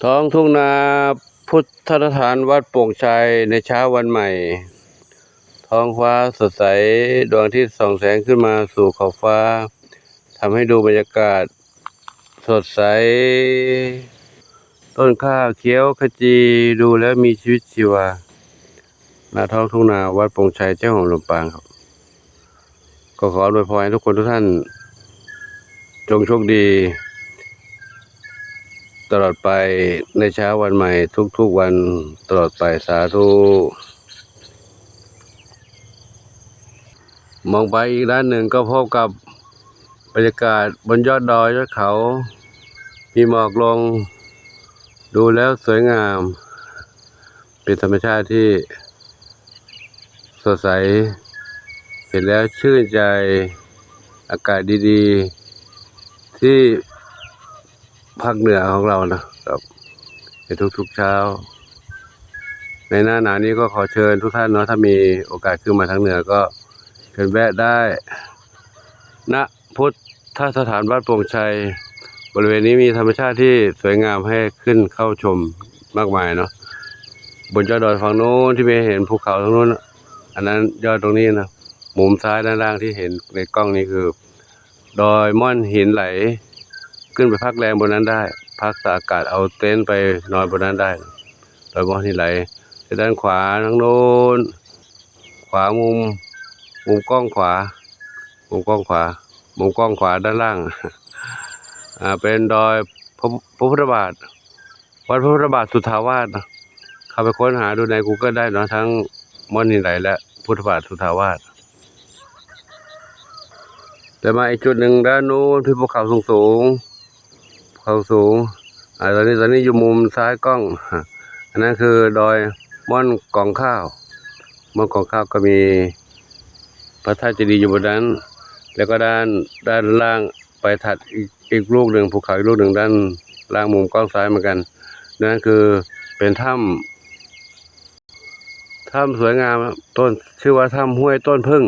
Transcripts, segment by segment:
ท้องทุ่งนาพุทธสถานวัดโป่งชัยในเช้าวันใหม่ท้องฟ้าสดใสดวงอาทิตย์ส่องแสงขึ้นมาสู่ขอบฟ้าทำให้ดูบรรยากาศสดใสต้นข้าวเขียวขจีดูแล้วมีชีวิตชีวาณท้องทุ่งนาวัดโป่งชัยเจ้าของลำปางครับก็ขออวยพรให้ทุกคนทุกท่านจงโชคดีตลอดไปในเช้าวันใหม่ทุกๆวันตลอดไปสาธุมองไปอีกด้านหนึ่งก็พบกับบรรยากาศบนยอดดอยยอดเขามีหมอกลงดูแล้วสวยงามเป็นธรรมชาติที่สดใสเห็นแล้วชื่นใจอากาศดีๆที่ภาคเหนือของเรานะครับในทุกๆเช้าในหน้าหนาวนี้ก็ขอเชิญทุกท่านเนาะถ้ามีโอกาสขึ้นมาทางเหนือก็เชิญแวะได้ณพุทธสถานวัดโป่งชัยบริเวณนี้มีธรรมชาติที่สวยงามให้ขึ้นเข้าชมมากมายเนาะบนยอดดอยฝั่งโน้นที่ไม่เห็นภูเขาตรงโน้นอันนั้นยอดตรงนี้นะมุมซ้ายด้านล่างที่เห็นในกล้องนี้คือดอยม่อนหินไหลขึ้นไปพักแรมบนนั้นได้พักตากอากาศเอาเต็นท์ไปนอนบนนั้นได้ดอยม่อนหินไหลด้านขวาทางโน้นขวามุมกล้องขวามุมกล้องขวาด้านล่างเป็นดอยพระพุทธบาทวัดพระพุทธบาทสุทธาวาสนะเข้าไปค้นหาดูใน Google ได้เนาะทั้งม่อนหินไหลและพุทธบาทสุทธาวาสแต่มาอีกจุดหนึ่งด้านนู้นที่ภูเขาสูงตอนนี้อยู่มุมซ้ายกล้องอันนั้นคือดอยม่อนกองข้าวก็มีพระธาตุเจดีย์อยู่บนนั้นแล้วก็ด้านล่างไปถัดอีกลูกหนึ่งภูเขาอีกลูกหนึ่งด้านล่างมุมกล้องซ้ายเหมือนกันนั่นคือเป็นถ้ำสวยงามต้นชื่อว่าถ้ำห้วยต้นพึ่ง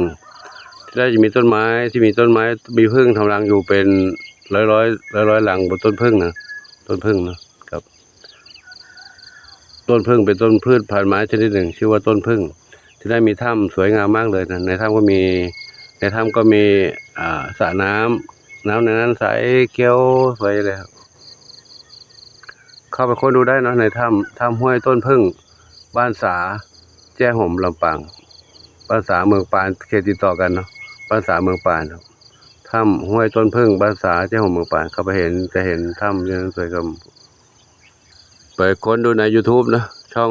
ที่ได้จะมีต้นไม้มีพึ่งทำรังอยู่เป็นร้อยหลังบนต้นพึ่งนะครับต้นพึ่งเป็นต้นพืชพันธุ์ไม้ชนิดหนึ่งชื่อว่าต้นพึ่งที่ได้มีถ้ำสวยงามมากเลยนะในถ้ำก็มีสระน้ำในนั้นใสเขียวสวยเลยครับเข้าไปค้นดูได้เนาะในถ้ำห้วยต้นพึ่งบ้านสาแจ้ห่มลำปางบ้านสาเมืองปานเขตติดต่อกันเนาะบ้านสาเมืองปานถ้ำห้วยต้นพึ่งบ้านสาแจ้ห่มเมืองปานเข้าไปจะเห็นถ้ำยังสวยงามไปค้นดูใน YouTube นะช่อ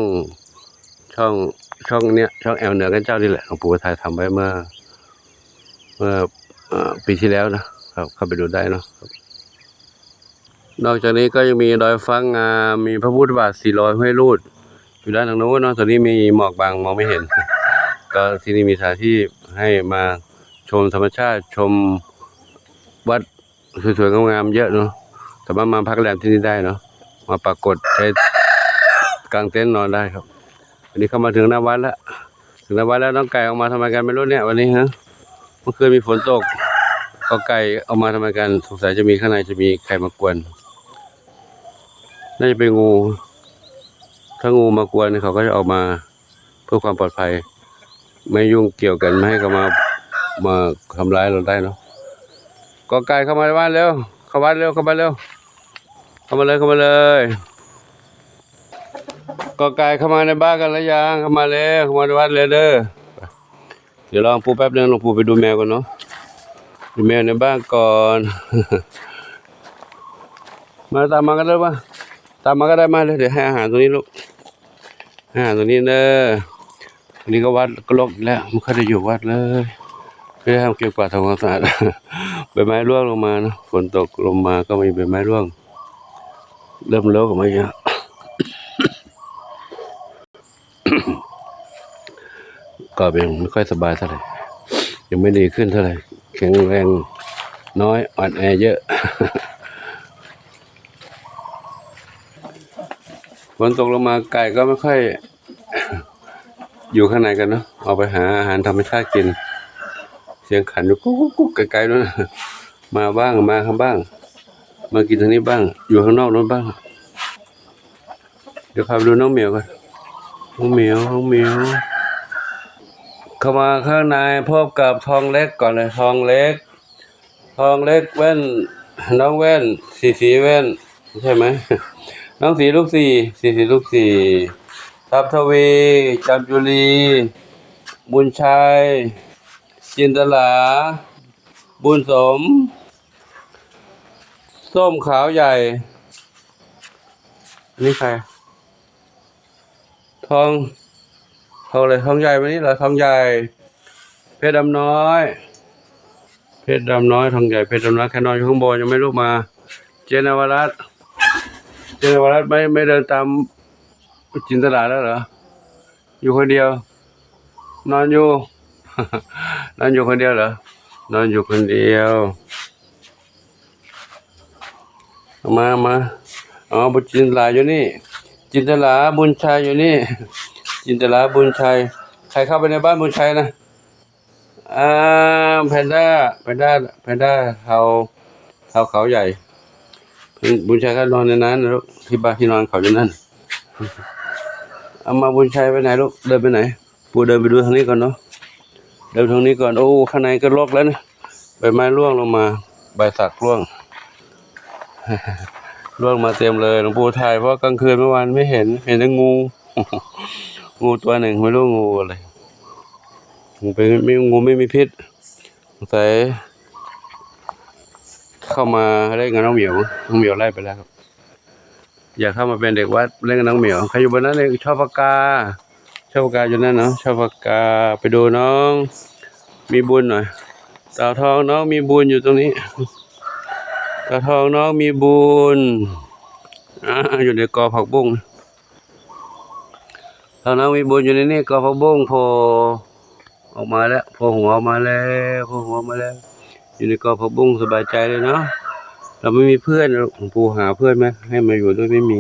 งเนี้ยช่องแอลเหนือกันเจ้านี่แหละหลวงปู่ถ่ายทำไว้เมื่อปีที่แล้วนะครับเข้าไปดูได้เนาะนอกจากนี้ก็ยังมีดอยฟ้างามมีพระพุทธบาท400ห้วยรูดอยู่ด้านทางโน้นเนาะตอนนี้มีหมอกบางมองไม่เห็นก็ที่นี่มีสถานที่ให้มาชมธรรมชาติชมวัดสวยๆงามๆเยอะเนาะสามารถมาพักแรมที่นี่ได้เนาะมาปรากฏใช้กางเต็นท์นอนได้ครับวันนี้เข้ามาถึงหน้าวัดแล้วน้องไก่ออกมาทำไมกันไม่รู้เนี่ยวันนี้ฮะเมื่อคืนมีฝนตกก็ไก่ออกมาทำไมกันสงสัยจะมีข้างในจะมีไก่มากวนน่าจะเป็นงูถ้างูมากวนเขาก็จะออกมาเพื่อความปลอดภัยไม่ยุ่งเกี่ยวกันไม่ให้เขามาทำร้ายเราได้เนาะก็ไก่เข้ามาในบ้านเร็วเข้ามาเลยก็ไก่เข้ามาในบ้านกันแล้วยังเข้ามาในวัดเลยเด้อเดี๋ยวลองปูแป๊บนึงลองปูไปดูแมวกันเนาะดูแมวในบ้านก่อนมาตามมากันเลยมาตามมาก็ได้มาเลยเดี๋ยวให้อาหารตัวนี้ลูกให้อาหารตัวนี้เด้ออันนี้ก็วัดก็ลกแล้วไม่ค่อยได้อยู่วัดเลยไม่ได้ทำเกี่ยวกับทำความสะอาดใบไม้ร่วงลงมานะฝนตกลงมาก็มีใบไม้ร่วงเริ่มเลอะออกมาเยอะก็เป็นไม่ค่อยสบายเท่าไหร่ยังไม่ดีขึ้นเท่าไหร่แข็งแรงน้อยอ่อนแอเยอะฝนตกลงมาไก่ก็ไม่ค่อยอยู่ข้างในกันเนาะเอาไปหาอาหารธรรมชาติกินเสียงขันอยู่กุ๊กไกลๆนู้นมาบ้างมาข้างบ้างมากินทางนี้บ้างอยู่ข้างนอกนู้นบ้าง เดี๋ยวพาไปดูน้องเหมียวกันน้องเหมียวเข้ามาข้างในพบกับทองเล็กก่อนเลยทองเล็กแว่นน้องแว่นสีแว่นใช่ไหมน้องสีลูกสีลูกสี่ทับทวีจับจุลีบุญชัยจินตลาบุญสมส้มขาวใหญ่นี่ใครทองอะไรทองใหญ่วันนี้เหรอทองใหญ่เพชรดำน้อยทองใหญ่เพชรดำน้อยแค่นอนอยู่ข้างบนยังไม่ลุกมาเจนวรัตน์ไม่เดินตามจินตลาแล้วเหรออยู่คนเดียวนอนอยู่ นอนอยู่คนเดียวเหรอนอนอยู่คนเดียวมาอ๋อบุญจินตลาอยู่นี่จินตลาบุญชัยอยู่นี่จินตลาบุญชัยใครเข้าไปในบ้านบุญชัยนะแพนด้าเขาใหญ่บุญชัยเขานอนในนั้นนะลูกที่บ้านที่นอนเขาอยู่นั่นเอามาบุญชัยไปไหนลูกเดินไปไหนปูเดินไปดูทางนี้ก่อนเนาะเดินทางนี้ก่อนโอ้ข้างในก็รกแล้วนะใบไม้ร่วงลงมาใบสักร่วง ร่วงมาเต็มเลยหลวงปู่ถ่ายเพราะกลางคืนเมื่อวานไม่เห็นแต่งู งูตัวหนึ่งไม่รู้งูอะไรงูไม่มีพิษสงสัยเข้ามาเล่นกับน้องเหมียวไล่ไปแล้วครับอยากเข้ามาเป็นเด็กวัดเล่นกับน้องเหมียวใครอยู่บนนั้นเลยชอบปากกาอยู่นั่นเนาะชอบปากกาไปดูน้องมีบุญหน่อยเต่าทองน้องมีบุญอยู่ตรงนี้เต่าทองน้องมีบุญอยู่ในกอผักบุ้งเต่าน้องมีบุญอยู่ในนี่กอผักบุ้งโผล่ออกมาแล้วโผล่หัวออกมาแล้วอยู่ในกอผักบุ้งสบายใจเลยเนาะเราไม่มีเพื่อนหลวงปู่หาเพื่อนไหมให้มาอยู่ด้วยไม่มี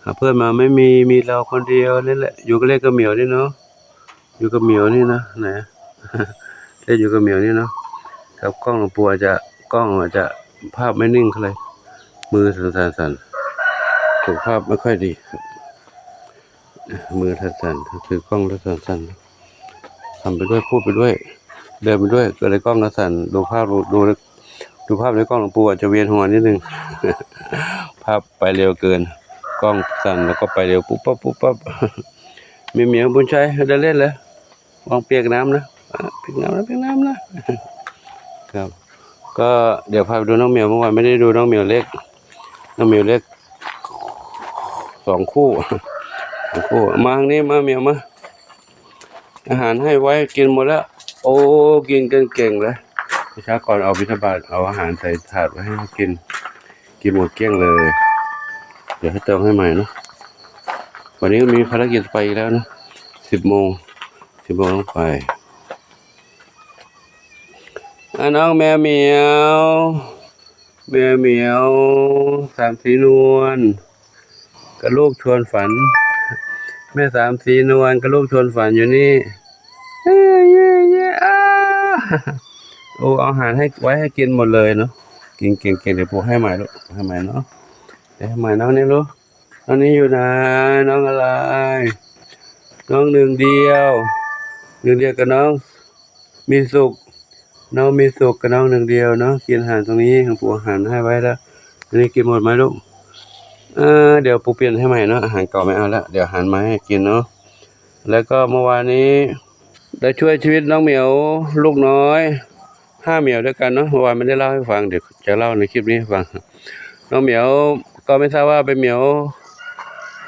หาเพื่อนมาไม่มีเราคนเดียวนี่แหละอยู่ก็เล่นกับเหมียวนี่เนาะอยู่กับเหมียวนี่นะไหน เล่นอยู่กับเหมียวนี่เนาะกับกล้องหลวงปู่อาจจะภาพไม่นิ่งเลยมือสั่นสุขภาพไม่ค่อยดีมือสั่นคือกล้องสั่นทำไปด้วยพูดไปด้วยเดินไปด้วยเกิดอะไรกล้องสั่นดูภาพในกล้องหลวงปู่อาจจะเวียนหัวนิดนึง ภาพไปเร็วเกินกล้องสั่นแล้วก็ไปเร็วปุ๊บปั๊บ มีเหมียวบุญชัยเดินเล่นเลยมองเปียกน้ำนะครับก็เดี๋ยวพาไปดูน้องเหมียวเมื่อวานไม่ได้ดูน้องเหมียวเล็ก2 คู่ มาทางนี้มาเหมียวมาอาหารให้ไว้กินหมดแล้วโอ้กินกันเก่งเลยเช้าก่อนเอาบิณฑบาตเอาอาหารใส่ถาดไว้ให้กินหมดเกลี้ยงเลยเดี๋ยวให้เติมให้ใหม่เนาะวันนี้มีภารกิจไปอีกแล้วนะ10 โมงต้องไปน้องแมวเหมียว3 สีนวลกับลูกชวนฝันแม่3 สีนวลกับลูกชวนฝันอยู่นี่เย่โอ้เอาอาหารให้ไว้ให้กินหมดเลยเนาะกินเก่งเดี๋ยวพวกให้ใหม่ลูกให้ใหม่เนาะเดี๋ยวให้ใหม่น้องนี่ลูกน้องนี้อยู่ไหนน้องอะไรน้องหนึ่งเดียวกับน้องมีสุขกับน้องหนึ่งเดียวเนาะกินอาหารตรงนี้ของปู่อาหารให้ไว้แล้วอันนี้กินหมดไหมลูกเดี๋ยวปู่เปลี่ยนให้ใหม่เนาะอาหารเก่าไม่เอาแล้วเดี๋ยวอาหารมาให้กินเนาะแล้วก็เมื่อวานนี้ได้ช่วยชีวิตน้องเหมียวลูกน้อย5 เหมียวด้วยกันเนาะเมื่อวานไม่ได้เล่าให้ฟังเดี๋ยวจะเล่าในคลิปนี้ให้ฟังน้องเหมียวก็ไม่ทราบว่าเป็นเหมียว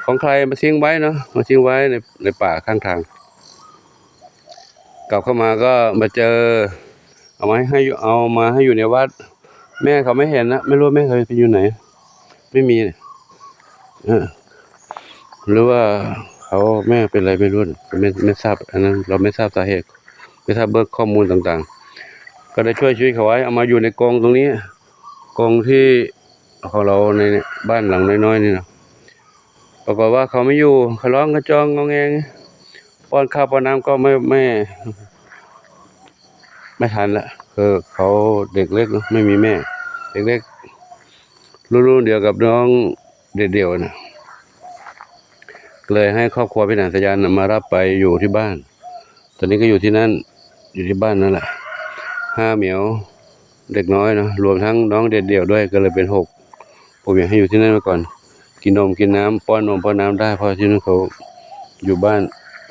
ของใครมาทิ้งไว้เนาะในป่าข้างทางกลับเข้ามาก็มาเจอเอามาให้อยู่ในวัดแม่เขาไม่เห็นนะไม่รู้แม่เขาไปอยู่ไหนไม่มีหรือว่าเขาแม่เป็นอะไรไม่รู้ไม่ทราบอันนั้นเราไม่ทราบสาเหตุไม่ทราบเบิกข้อมูลต่างๆก็ได้ช่วยชีวิตเขาไว้เอามาอยู่ในกรงตรงนี้กรงที่ของเราในบ้านหลังน้อยๆนี่นะปรากฏว่าเขาไม่อยู่เขาร้องกระจองงอแงป้อนข้าวป้อนน้ำก็ไม่ทันละเขาเด็กเล็กไม่มีแม่เด็กเล็กรุ่นเดียวกับน้องเดี่ยวนะ เลยให้ครอบครัวพี่หนันสยานมารับไปอยู่ที่บ้าน ตอนนี้ก็อยู่ที่นั่นอยู่ที่บ้านนั่นแหละ5 เหมียวเด็กน้อยเนาะรวมทั้งน้องเด็ดเดี่ยวด้วยก็เลยเป็น6ผมอยากให้อยู่ที่นั่นมาก่อนกินนมกินน้ำป้อนนมป้อนน้ำได้เพราะที่นั่นเขาอยู่บ้าน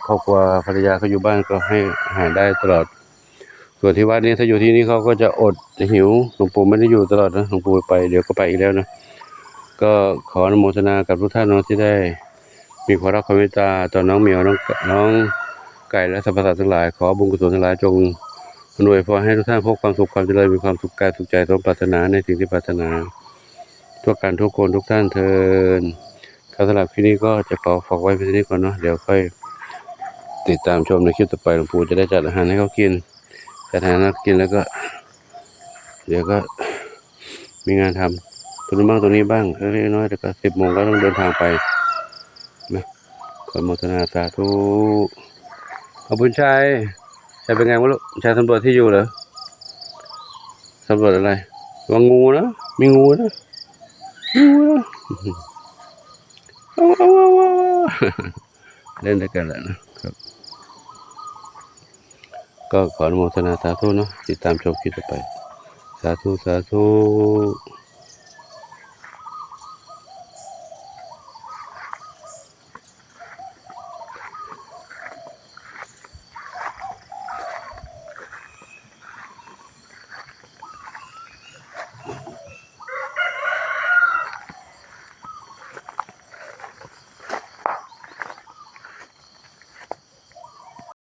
ครอบครัวภรรยาเขาอยู่บ้านก็ให้อาหารได้ตลอดส่วนที่วัดนี้ถ้าอยู่ที่นี่เขาก็จะอดจะหิวหลวงปู่ไม่ได้อยู่ตลอดนะหลวงปู่ไปเดี๋ยวก็ไปอีกแล้วนะก็ขออนุโมทนากับทุกท่านเนาะที่ได้มีความรักความเมตตาต่อน้องเหมียวน้องไก่และสรรพสัตว์ทั้งหลายขอบุญกุศลทั้งหลายจงอำนวยพรให้ทุกท่านพบความสุขความเจริญมีความสุขกายสุขใจสมปรารถนาในสิ่งที่ปรารถนาทุกการทุกคนทุกท่านเทินสำหรับคลิปนี้ก็จะขอฝากไว้เพียงเท่านี้ก่อนเนาะเดี๋ยวค่อยติดตามชมในคลิปต่อไปหลวงปู่จะได้จัดอาหารให้เขากินจัดอาหารให้กินแล้วก็เดี๋ยวก็มีงานทำตรงนี้บ้างตรงนี้บ้างเล็กน้อยแต่ก็10 โมงก็ต้องเดินทางไปนะขออนุโมทนาสาธุขอบคุณชายเป็นไงวะลูกชายสำรวจที่อยู่เหรอสำรวจอะไรระวังงูนะมีงูนะเล่นด้วยกันแหละนะครับก็ขออนุโมทนาสาธุเนาะติดตามชมคลิปต่อไปสาธุ